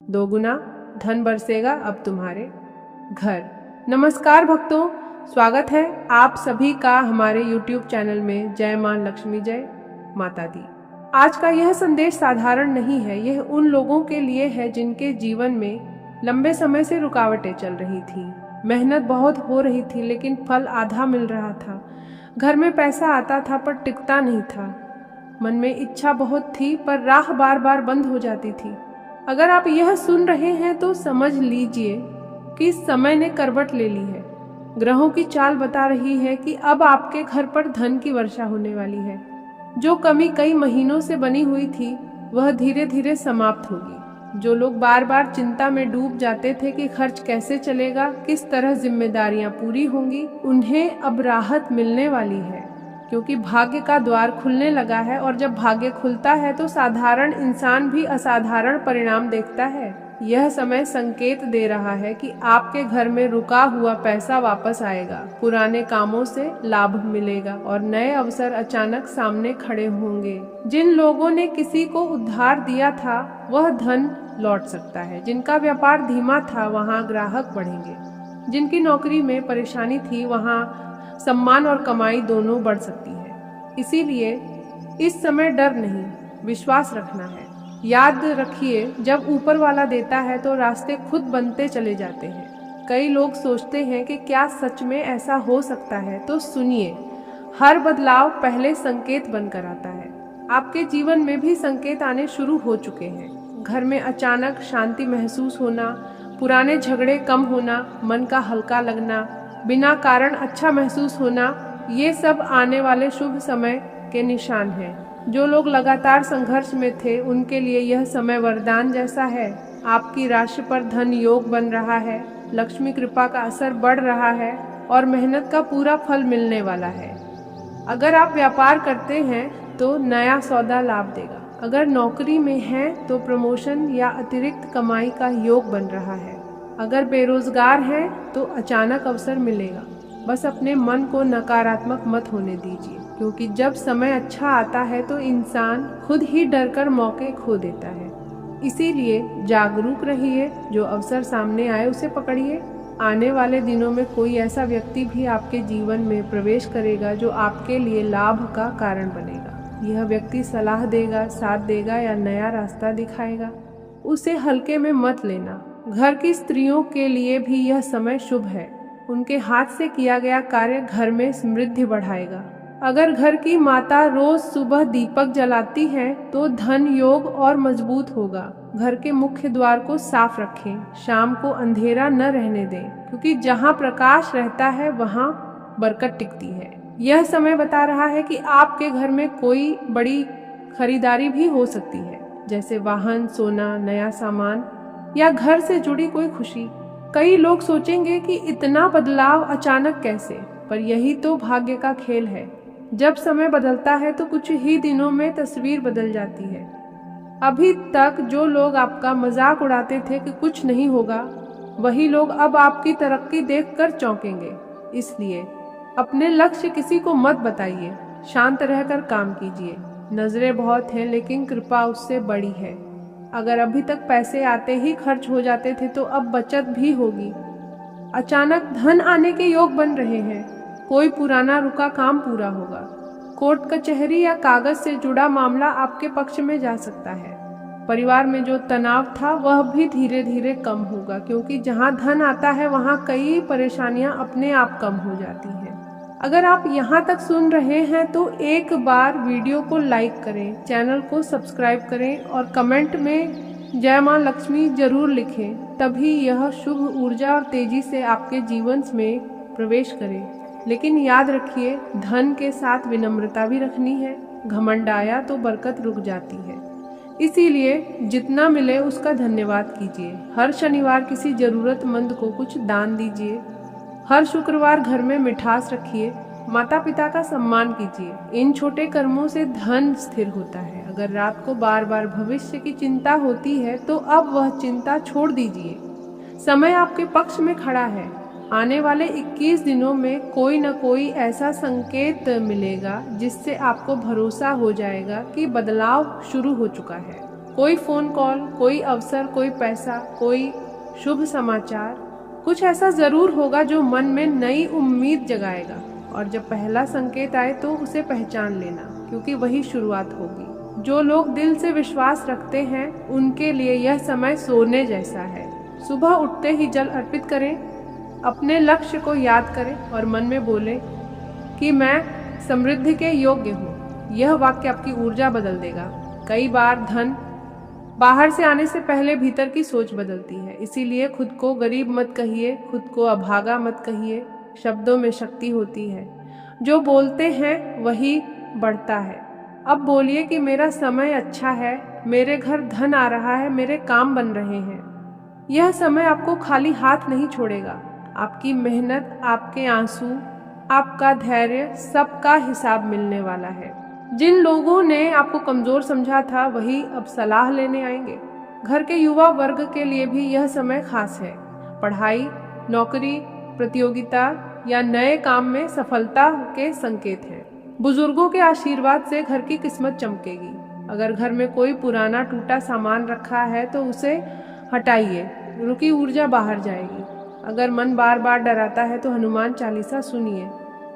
दोगुना धन बरसेगा अब तुम्हारे घर। नमस्कार भक्तों, स्वागत है आप सभी का हमारे YouTube चैनल में। जय मां लक्ष्मी, जय माता दी। आज का यह संदेश साधारण नहीं है। यह उन लोगों के लिए है जिनके जीवन में लंबे समय से रुकावटें चल रही थी। मेहनत बहुत हो रही थी लेकिन फल आधा मिल रहा था। घर में पैसा आता था पर टिकता नहीं था। मन में इच्छा बहुत थी पर राह बार बार बंद हो जाती थी। अगर आप यह सुन रहे हैं तो समझ लीजिए कि समय ने करवट ले ली है। ग्रहों की चाल बता रही है कि अब आपके घर पर धन की वर्षा होने वाली है। जो कमी कई महीनों से बनी हुई थी वह धीरे धीरे समाप्त होगी। जो लोग बार बार चिंता में डूब जाते थे कि खर्च कैसे चलेगा, किस तरह जिम्मेदारियां पूरी होंगी, उन्हें अब राहत मिलने वाली है, क्योंकि भाग्य का द्वार खुलने लगा है। और जब भाग्य खुलता है तो साधारण इंसान भी असाधारण परिणाम देखता है। यह समय संकेत दे रहा है कि आपके घर में रुका हुआ पैसा वापस आएगा, पुराने कामों से लाभ मिलेगा और नए अवसर अचानक सामने खड़े होंगे। जिन लोगों ने किसी को उधार दिया था वह धन लौट सकता है। जिनका व्यापार धीमा था वहां ग्राहक बढ़ेंगे। जिनकी नौकरी में परेशानी थी वहां सम्मान और कमाई दोनों बढ़ सकती है। इसीलिए इस समय डर नहीं, विश्वास रखना है। याद रखिए, जब ऊपर वाला देता है तो रास्ते खुद बनते चले जाते हैं। कई लोग सोचते हैं कि क्या सच में ऐसा हो सकता है, तो सुनिए, हर बदलाव पहले संकेत बनकर आता है। आपके जीवन में भी संकेत आने शुरू हो चुके हैं। घर में अचानक शांति महसूस होना, पुराने झगड़े कम होना, मन का हल्का लगना, बिना कारण अच्छा महसूस होना, ये सब आने वाले शुभ समय के निशान हैं। जो लोग लगातार संघर्ष में थे उनके लिए यह समय वरदान जैसा है। आपकी राशि पर धन योग बन रहा है, लक्ष्मी कृपा का असर बढ़ रहा है और मेहनत का पूरा फल मिलने वाला है। अगर आप व्यापार करते हैं तो नया सौदा लाभ देगा। अगर नौकरी में हैं तो प्रमोशन या अतिरिक्त कमाई का योग बन रहा है। अगर बेरोजगार हैं तो अचानक अवसर मिलेगा। बस अपने मन को नकारात्मक मत होने दीजिए, क्योंकि जब समय अच्छा आता है तो इंसान खुद ही डरकर मौके खो देता है। इसीलिए जागरूक रहिए, जो अवसर सामने आए उसे पकड़िए। आने वाले दिनों में कोई ऐसा व्यक्ति भी आपके जीवन में प्रवेश करेगा जो आपके लिए लाभ का कारण बनेगा। यह व्यक्ति सलाह देगा, साथ देगा या नया रास्ता दिखाएगा। उसे हल्के में मत लेना। घर की स्त्रियों के लिए भी यह समय शुभ है। उनके हाथ से किया गया कार्य घर में समृद्धि बढ़ाएगा। अगर घर की माता रोज सुबह दीपक जलाती है तो धन योग और मजबूत होगा। घर के मुख्य द्वार को साफ रखें। शाम को अंधेरा न रहने दें, क्योंकि जहां प्रकाश रहता है वहां बरकत टिकती है। यह समय बता रहा है कि आपके घर में कोई बड़ी खरीदारी भी हो सकती है, जैसे वाहन, सोना, नया सामान या घर से जुड़ी कोई खुशी। कई लोग सोचेंगे कि इतना बदलाव अचानक कैसे, पर यही तो भाग्य का खेल है। जब समय बदलता है तो कुछ ही दिनों में तस्वीर बदल जाती है। अभी तक जो लोग आपका मजाक उड़ाते थे कि कुछ नहीं होगा, वही लोग अब आपकी तरक्की देखकर चौंकेंगे। इसलिए अपने लक्ष्य किसी को मत बताइए, शांत रहकर काम कीजिए। नजरें बहुत हैं लेकिन कृपा उससे बड़ी है। अगर अभी तक पैसे आते ही खर्च हो जाते थे तो अब बचत भी होगी। अचानक धन आने के योग बन रहे हैं। कोई पुराना रुका काम पूरा होगा। कोर्ट कचहरी या कागज से जुड़ा मामला आपके पक्ष में जा सकता है। परिवार में जो तनाव था वह भी धीरे धीरे कम होगा, क्योंकि जहां धन आता है वहां कई परेशानियां अपने आप कम हो जाती हैं। अगर आप यहाँ तक सुन रहे हैं तो एक बार वीडियो को लाइक करें, चैनल को सब्सक्राइब करें और कमेंट में जय मां लक्ष्मी जरूर लिखें। तभी यह शुभ ऊर्जा और तेजी से आपके जीवन में प्रवेश करे। लेकिन याद रखिए, धन के साथ विनम्रता भी रखनी है। घमंड आया तो बरकत रुक जाती है। इसीलिए जितना मिले उसका धन्यवाद कीजिए। हर शनिवार किसी जरूरतमंद को कुछ दान दीजिए। हर शुक्रवार घर में मिठास रखिए। माता पिता का सम्मान कीजिए। इन छोटे कर्मों से धन स्थिर होता है। अगर रात को बार बार भविष्य की चिंता होती है तो अब वह चिंता छोड़ दीजिए। समय आपके पक्ष में खड़ा है। आने वाले 21 दिनों में कोई न कोई ऐसा संकेत मिलेगा जिससे आपको भरोसा हो जाएगा कि बदलाव शुरू हो चुका है। कोई फोन कॉल, कोई अवसर, कोई पैसा, कोई शुभ समाचार, कुछ ऐसा जरूर होगा जो मन में नई उम्मीद जगाएगा। और जब पहला संकेत आए तो उसे पहचान लेना, क्योंकि वही शुरुआत होगी। जो लोग दिल से विश्वास रखते हैं उनके लिए यह समय सोने जैसा है। सुबह उठते ही जल अर्पित करें, अपने लक्ष्य को याद करें और मन में बोलें कि मैं समृद्धि के योग्य हूँ। यह वाक्य आपकी ऊर्जा बदल देगा। कई बार धन बाहर से आने से पहले भीतर की सोच बदलती है। इसीलिए खुद को गरीब मत कहिए, खुद को अभागा मत कहिए। शब्दों में शक्ति होती है। जो बोलते हैं वही बढ़ता है। अब बोलिए कि मेरा समय अच्छा है, मेरे घर धन आ रहा है, मेरे काम बन रहे हैं। यह समय आपको खाली हाथ नहीं छोड़ेगा। आपकी मेहनत, आपके आंसू, आपका धैर्य, सबका हिसाब मिलने वाला है। जिन लोगों ने आपको कमजोर समझा था वही अब सलाह लेने आएंगे। घर के युवा वर्ग के लिए भी यह समय खास है। पढ़ाई, नौकरी, प्रतियोगिता या नए काम में सफलता के संकेत हैं। बुजुर्गों के आशीर्वाद से घर की किस्मत चमकेगी। अगर घर में कोई पुराना टूटा सामान रखा है तो उसे हटाइए, रुकी ऊर्जा बाहर जाएगी। अगर मन बार बार डराता है तो हनुमान चालीसा सुनिए,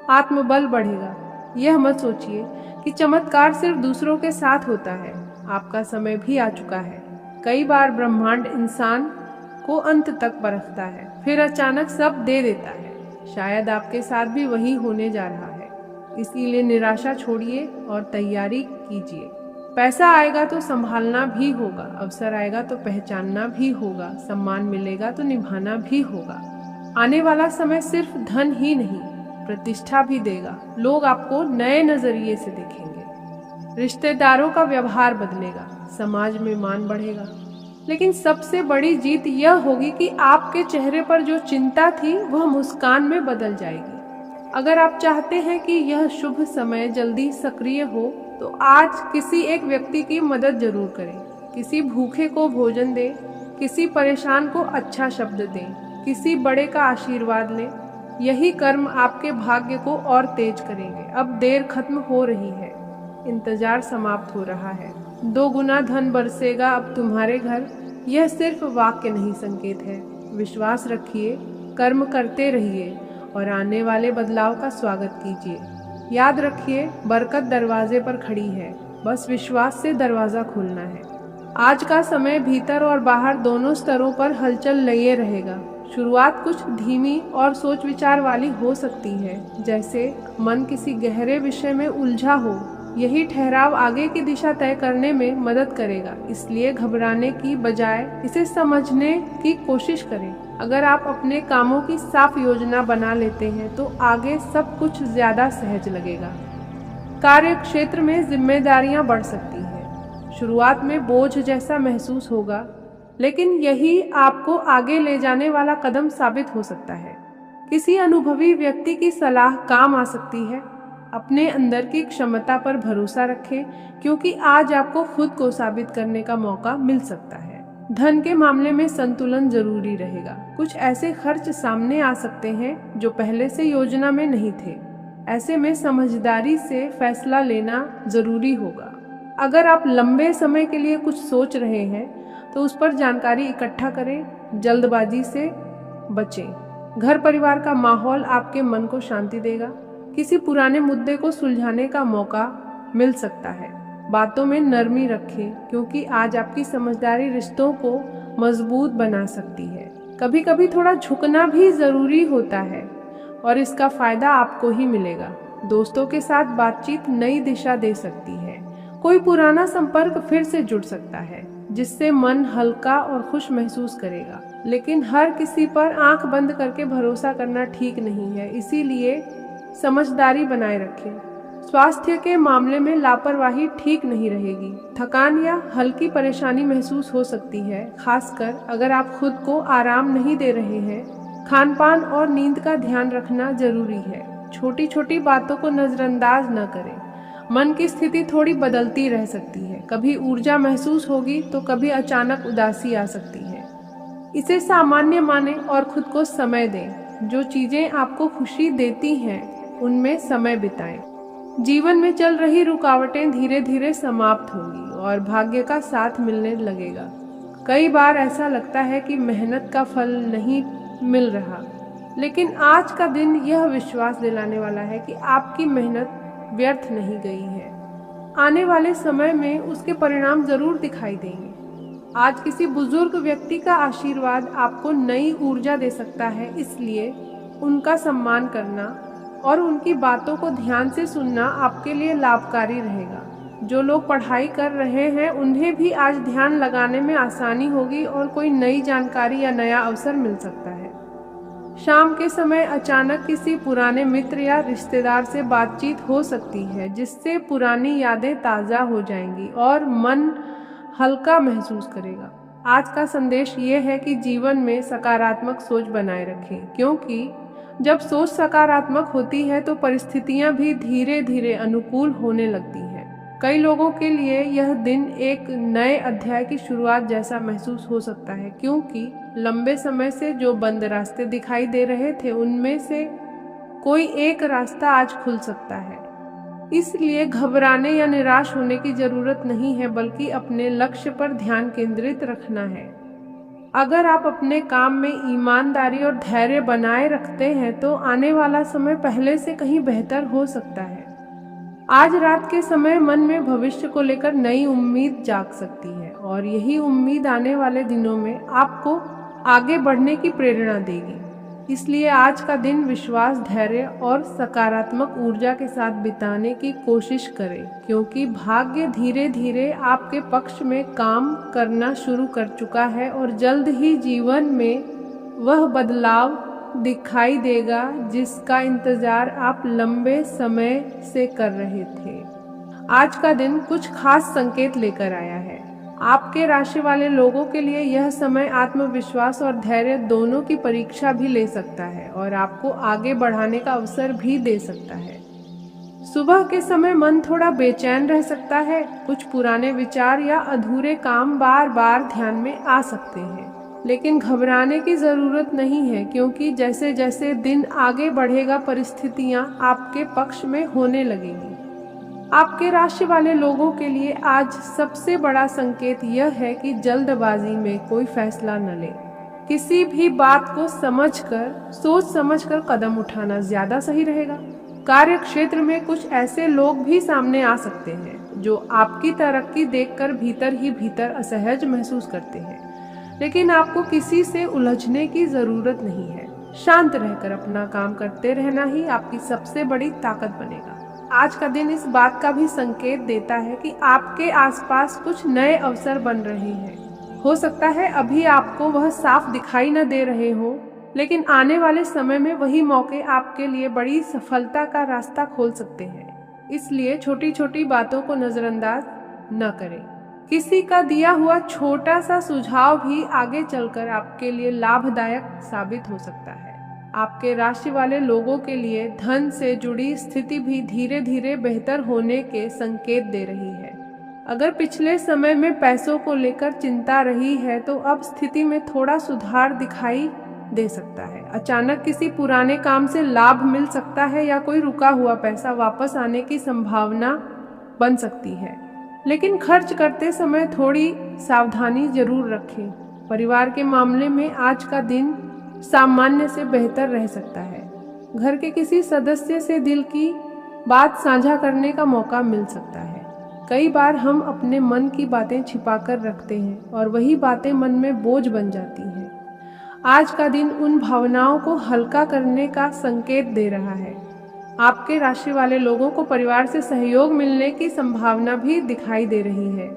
आत्मबल बढ़ेगा। यह मत सोचिए कि चमत्कार सिर्फ दूसरों के साथ होता है, आपका समय भी आ चुका है। कई बार ब्रह्मांड इंसान को अंत तक परखता है, फिर अचानक सब दे देता है। शायद आपके साथ भी वही होने जा रहा है। इसीलिए निराशा छोड़िए और तैयारी कीजिए। पैसा आएगा तो संभालना भी होगा, अवसर आएगा तो पहचानना भी होगा, सम्मान मिलेगा तो निभाना भी होगा। आने वाला समय सिर्फ धन ही नहीं, प्रतिष्ठा भी देगा। लोग आपको नए नजरिए से देखेंगे, रिश्तेदारों का व्यवहार बदलेगा, समाज में मान बढ़ेगा। लेकिन सबसे बड़ी जीत यह होगी कि आपके चेहरे पर जो चिंता थी वह मुस्कान में बदल जाएगी। अगर आप चाहते हैं कि यह शुभ समय जल्दी सक्रिय हो तो आज किसी एक व्यक्ति की मदद जरूर करें। किसी भूखे को भोजन दें, किसी परेशान को अच्छा शब्द दें, किसी बड़े का आशीर्वाद लें। यही कर्म आपके भाग्य को और तेज करेंगे। अब देर खत्म हो रही है, इंतजार समाप्त हो रहा है। 2 गुना धन बरसेगा अब तुम्हारे घर। यह सिर्फ वाक्य नहीं, संकेत है। विश्वास रखिए, कर्म करते रहिए और आने वाले बदलाव का स्वागत कीजिए। याद रखिए, बरकत दरवाजे पर खड़ी है, बस विश्वास से दरवाजा खोलना है। आज का समय भीतर और बाहर दोनों स्तरों पर हलचल लिए रहेगा। शुरुआत कुछ धीमी और सोच विचार वाली हो सकती है, जैसे मन किसी गहरे विषय में उलझा हो। यही ठहराव आगे की दिशा तय करने में मदद करेगा। इसलिए घबराने की बजाय इसे समझने की कोशिश करें। अगर आप अपने कामों की साफ योजना बना लेते हैं तो आगे सब कुछ ज्यादा सहज लगेगा। कार्य क्षेत्र में जिम्मेदारियां बढ़ सकती हैं। शुरुआत में बोझ जैसा महसूस होगा, लेकिन यही आपको आगे ले जाने वाला कदम साबित हो सकता है। किसी अनुभवी व्यक्ति की सलाह काम आ सकती है। अपने अंदर की क्षमता पर भरोसा रखें, क्योंकि आज आपको खुद को साबित करने का मौका मिल सकता है। धन के मामले में संतुलन जरूरी रहेगा। कुछ ऐसे खर्च सामने आ सकते हैं जो पहले से योजना में नहीं थे। ऐसे में समझदारी से फैसला लेना जरूरी होगा। अगर आप लंबे समय के लिए कुछ सोच रहे हैं तो उस पर जानकारी इकट्ठा करें, जल्दबाजी से बचें। घर परिवार का माहौल आपके मन को शांति देगा। किसी पुराने मुद्दे को सुलझाने का मौका मिल सकता है। बातों में नरमी रखें, क्योंकि आज आपकी समझदारी रिश्तों को मजबूत बना सकती है। कभी कभी थोड़ा झुकना भी जरूरी होता है और इसका फायदा आपको ही मिलेगा। दोस्तों के साथ बातचीत नई दिशा दे सकती है। कोई पुराना संपर्क फिर से जुड़ सकता है, जिससे मन हल्का और खुश महसूस करेगा। लेकिन हर किसी पर आंख बंद करके भरोसा करना ठीक नहीं है, इसीलिए समझदारी बनाए रखें। स्वास्थ्य के मामले में लापरवाही ठीक नहीं रहेगी। थकान या हल्की परेशानी महसूस हो सकती है, खासकर अगर आप खुद को आराम नहीं दे रहे हैं। खान पान और नींद का ध्यान रखना जरूरी है। छोटी छोटी बातों को नजरअंदाज न करें। मन की स्थिति थोड़ी बदलती रह सकती है। कभी ऊर्जा महसूस होगी तो कभी अचानक उदासी आ सकती है। इसे सामान्य मानें और खुद को समय दें। जो चीजें आपको खुशी देती हैं उनमें समय बिताएं। जीवन में चल रही रुकावटें धीरे धीरे समाप्त होंगी और भाग्य का साथ मिलने लगेगा। कई बार ऐसा लगता है कि मेहनत का फल नहीं मिल रहा, लेकिन आज का दिन यह विश्वास दिलाने वाला है कि आपकी मेहनत व्यर्थ नहीं गई है। आने वाले समय में उसके परिणाम जरूर दिखाई देंगे। आज किसी बुजुर्ग व्यक्ति का आशीर्वाद आपको नई ऊर्जा दे सकता है, इसलिए उनका सम्मान करना और उनकी बातों को ध्यान से सुनना आपके लिए लाभकारी रहेगा। जो लोग पढ़ाई कर रहे हैं उन्हें भी आज ध्यान लगाने में आसानी होगी और कोई नई जानकारी या नया अवसर मिल सकता है। शाम के समय अचानक किसी पुराने मित्र या रिश्तेदार से बातचीत हो सकती है, जिससे पुरानी यादें ताज़ा हो जाएंगी और मन हल्का महसूस करेगा। आज का संदेश ये है कि जीवन में सकारात्मक सोच बनाए रखें, क्योंकि जब सोच सकारात्मक होती है तो परिस्थितियां भी धीरे धीरे अनुकूल होने लगती हैं। कई लोगों के लिए यह दिन एक नए अध्याय की शुरुआत जैसा महसूस हो सकता है, क्योंकि लंबे समय से जो बंद रास्ते दिखाई दे रहे थे उनमें से कोई एक रास्ता आज खुल सकता है। इसलिए घबराने या निराश होने की जरूरत नहीं है, बल्कि अपने लक्ष्य पर ध्यान केंद्रित रखना है। अगर आप अपने काम में ईमानदारी और धैर्य बनाए रखते हैं तो आने वाला समय पहले से कहीं बेहतर हो सकता है। आज रात के समय मन में भविष्य को लेकर नई उम्मीद जाग सकती है और यही उम्मीद आने वाले दिनों में आपको आगे बढ़ने की प्रेरणा देगी। इसलिए आज का दिन विश्वास, धैर्य और सकारात्मक ऊर्जा के साथ बिताने की कोशिश करें, क्योंकि भाग्य धीरे धीरे आपके पक्ष में काम करना शुरू कर चुका है और जल्द ही जीवन में वह बदलाव दिखाई देगा जिसका इंतजार आप लंबे समय से कर रहे थे। आज का दिन कुछ खास संकेत लेकर आया है। आपके राशि वाले लोगों के लिए यह समय आत्मविश्वास और धैर्य दोनों की परीक्षा भी ले सकता है और आपको आगे बढ़ाने का अवसर भी दे सकता है। सुबह के समय मन थोड़ा बेचैन रह सकता है। कुछ पुराने विचार या अधूरे काम बार बार ध्यान में आ सकते हैं, लेकिन घबराने की जरूरत नहीं है, क्योंकि जैसे जैसे दिन आगे बढ़ेगा परिस्थितियां आपके पक्ष में होने लगेंगी। आपके राशि वाले लोगों के लिए आज सबसे बड़ा संकेत यह है कि जल्दबाजी में कोई फैसला न लें। किसी भी बात को सोच समझकर कदम उठाना ज्यादा सही रहेगा। कार्य क्षेत्र में कुछ ऐसे लोग भी सामने आ सकते हैं जो आपकी तरक्की देखकर भीतर ही भीतर असहज महसूस करते हैं, लेकिन आपको किसी से उलझने की जरूरत नहीं है। शांत रहकर अपना काम करते रहना ही आपकी सबसे बड़ी ताकत बनेगा। आज का दिन इस बात का भी संकेत देता है कि आपके आसपास कुछ नए अवसर बन रहे हैं। हो सकता है अभी आपको वह साफ दिखाई न दे रहे हो, लेकिन आने वाले समय में वही मौके आपके लिए बड़ी सफलता का रास्ता खोल सकते हैं। इसलिए छोटी छोटी बातों को नजरअंदाज न करें। किसी का दिया हुआ छोटा सा सुझाव भी आगे चलकर आपके लिए लाभदायक साबित हो सकता है। आपके राशि वाले लोगों के लिए धन से जुड़ी स्थिति भी धीरे धीरे बेहतर होने के संकेत दे रही है। अगर पिछले समय में पैसों को लेकर चिंता रही है तो अब स्थिति में थोड़ा सुधार दिखाई दे सकता है। अचानक किसी पुराने काम से लाभ मिल सकता है या कोई रुका हुआ पैसा वापस आने की संभावना बन सकती है, लेकिन खर्च करते समय थोड़ी सावधानी जरूर रखें। परिवार के मामले में आज का दिन सामान्य से बेहतर रह सकता है। घर के किसी सदस्य से दिल की बात साझा करने का मौका मिल सकता है। कई बार हम अपने मन की बातें छिपाकर रखते हैं और वही बातें मन में बोझ बन जाती हैं। आज का दिन उन भावनाओं को हल्का करने का संकेत दे रहा है। आपके राशि वाले लोगों को परिवार से सहयोग मिलने की संभावना भी दिखाई दे रही है।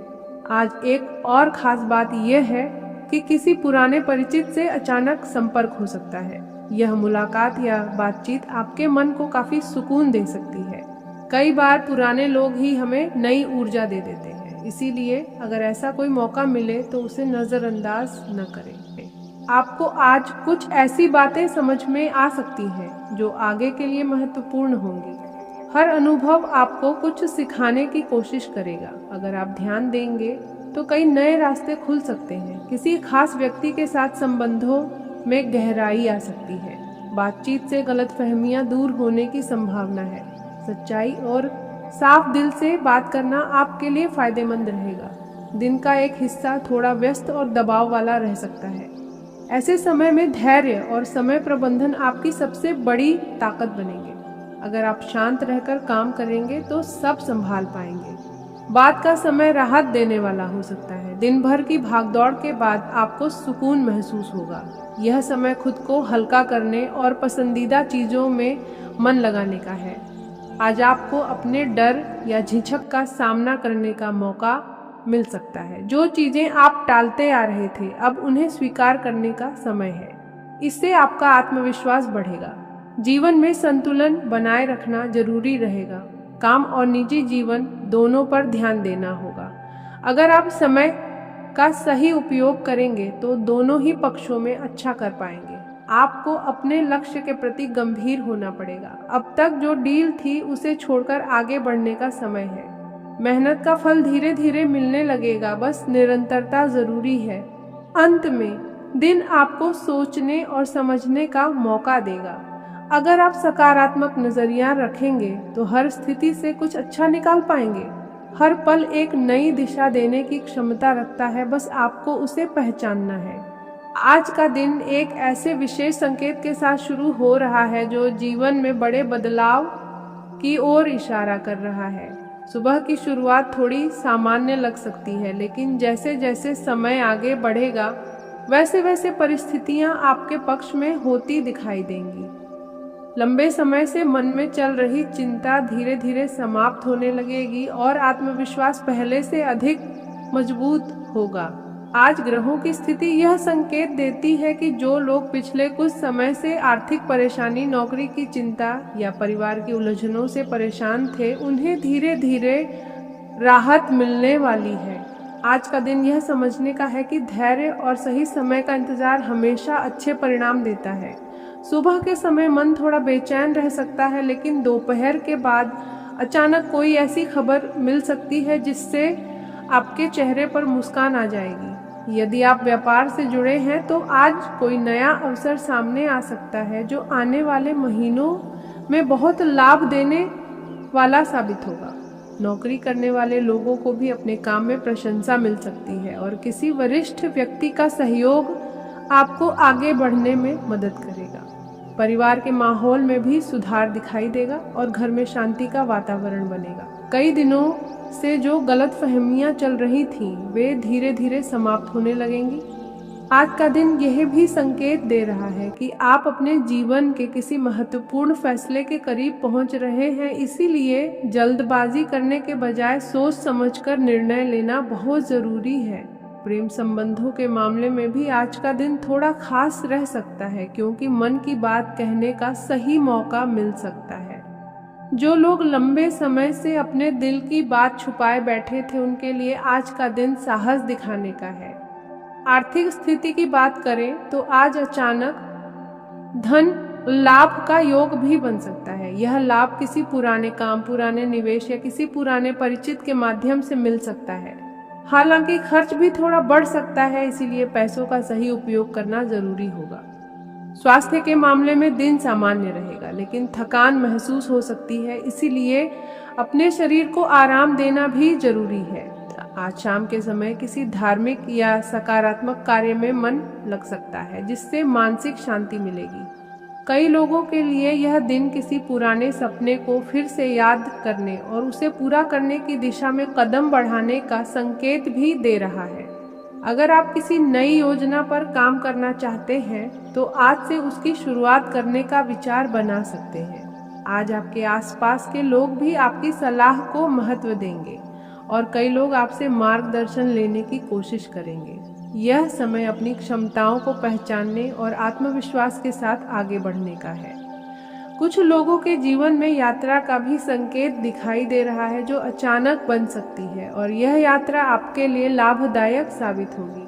आज एक और खास बात यह है कि किसी पुराने परिचित से अचानक संपर्क हो सकता है। यह मुलाकात या बातचीत आपके मन को काफी सुकून दे सकती है। कई बार पुराने लोग ही हमें नई ऊर्जा दे देते हैं, इसीलिए अगर ऐसा कोई मौका मिले तो उसे नजरअंदाज न करें। आपको आज कुछ ऐसी बातें समझ में आ सकती हैं जो आगे के लिए महत्वपूर्ण होंगी। हर अनुभव आपको कुछ सिखाने की कोशिश करेगा। अगर आप ध्यान देंगे तो कई नए रास्ते खुल सकते हैं। किसी खास व्यक्ति के साथ संबंधों में गहराई आ सकती है। बातचीत से गलतफहमियां दूर होने की संभावना है। सच्चाई और साफ दिल से बात करना आपके लिए फायदेमंद रहेगा। दिन का एक हिस्सा थोड़ा व्यस्त और दबाव वाला रह सकता है। ऐसे समय में धैर्य और समय प्रबंधन आपकी सबसे बड़ी ताकत बनेंगे। अगर आप शांत रहकर काम करेंगे तो सब संभाल पाएंगे। बाद का समय राहत देने वाला हो सकता है। दिन भर की भागदौड़ के बाद आपको सुकून महसूस होगा। यह समय खुद को हल्का करने और पसंदीदा चीजों में मन लगाने का है। आज आपको अपने डर या झिझक का सामना करने का मौका मिल सकता है। जो चीजें आप टालते आ रहे थे, अब उन्हें स्वीकार करने का समय है। इससे आपका आत्मविश्वास बढ़ेगा। जीवन में संतुलन बनाए रखना जरूरी रहेगा। काम और निजी जीवन दोनों पर ध्यान देना होगा। अगर आप समय का सही उपयोग करेंगे तो दोनों ही पक्षों में अच्छा कर पाएंगे। आपको अपने लक्ष्य के प्रति गंभीर होना पड़ेगा। अब तक जो डील थी उसे छोड़कर आगे बढ़ने का समय है। मेहनत का फल धीरे धीरे मिलने लगेगा, बस निरंतरता जरूरी है। अंत में दिन आपको सोचने और समझने का मौका देगा। अगर आप सकारात्मक नजरिया रखेंगे तो हर स्थिति से कुछ अच्छा निकाल पाएंगे। हर पल एक नई दिशा देने की क्षमता रखता है, बस आपको उसे पहचानना है। आज का दिन एक ऐसे विशेष संकेत के साथ शुरू हो रहा है जो जीवन में बड़े बदलाव की ओर इशारा कर रहा है। सुबह की शुरुआत थोड़ी सामान्य लग सकती है, लेकिन जैसे जैसे समय आगे बढ़ेगा वैसे वैसे परिस्थितियां आपके पक्ष में होती दिखाई देंगी। लंबे समय से मन में चल रही चिंता धीरे धीरे समाप्त होने लगेगी और आत्मविश्वास पहले से अधिक मजबूत होगा। आज ग्रहों की स्थिति यह संकेत देती है कि जो लोग पिछले कुछ समय से आर्थिक परेशानी, नौकरी की चिंता या परिवार की उलझनों से परेशान थे, उन्हें धीरे धीरे राहत मिलने वाली है। आज का दिन यह समझने का है कि धैर्य और सही समय का इंतजार हमेशा अच्छे परिणाम देता है। सुबह के समय मन थोड़ा बेचैन रह सकता है, लेकिन दोपहर के बाद अचानक कोई ऐसी खबर मिल सकती है जिससे आपके चेहरे पर मुस्कान आ जाएगी। यदि आप व्यापार से जुड़े हैं तो आज कोई नया अवसर सामने आ सकता है जो आने वाले महीनों में बहुत लाभ देने वाला साबित होगा। नौकरी करने वाले लोगों को भी अपने काम में प्रशंसा मिल सकती है और किसी वरिष्ठ व्यक्ति का सहयोग आपको आगे बढ़ने में मदद करेगा। परिवार के माहौल में भी सुधार दिखाई देगा और घर में शांति का वातावरण बनेगा। कई दिनों से जो गलतफहमियां चल रही थीं, वे धीरे धीरे समाप्त होने लगेंगी। आज का दिन यह भी संकेत दे रहा है कि आप अपने जीवन के किसी महत्वपूर्ण फैसले के करीब पहुंच रहे हैं, इसीलिए जल्दबाजी करने के बजाय सोच समझकर निर्णय लेना बहुत जरूरी है। प्रेम संबंधों के मामले में भी आज का दिन थोड़ा खास रह सकता है, क्योंकि मन की बात कहने का सही मौका मिल सकता है। जो लोग लंबे समय से अपने दिल की बात छुपाए बैठे थे, उनके लिए आज का दिन साहस दिखाने का है। आर्थिक स्थिति की बात करें तो आज अचानक धन लाभ का योग भी बन सकता है। यह लाभ किसी पुराने काम, पुराने निवेश या किसी पुराने परिचित के माध्यम से मिल सकता है। हालांकि खर्च भी थोड़ा बढ़ सकता है, इसीलिए पैसों का सही उपयोग करना जरूरी होगा। स्वास्थ्य के मामले में दिन सामान्य रहेगा, लेकिन थकान महसूस हो सकती है, इसीलिए अपने शरीर को आराम देना भी जरूरी है। आज शाम के समय किसी धार्मिक या सकारात्मक कार्य में मन लग सकता है, जिससे मानसिक शांति मिलेगी। कई लोगों के लिए यह दिन किसी पुराने सपने को फिर से याद करने और उसे पूरा करने की दिशा में कदम बढ़ाने का संकेत भी दे रहा है। अगर आप किसी नई योजना पर काम करना चाहते हैं तो आज से उसकी शुरुआत करने का विचार बना सकते हैं। आज आपके आसपास के लोग भी आपकी सलाह को महत्व देंगे और कई लोग आपसे मार्गदर्शन लेने की कोशिश करेंगे। यह समय अपनी क्षमताओं को पहचानने और आत्मविश्वास के साथ आगे बढ़ने का है। कुछ लोगों के जीवन में यात्रा का भी संकेत दिखाई दे रहा है, जो अचानक बन सकती है और यह यात्रा आपके लिए लाभदायक साबित होगी।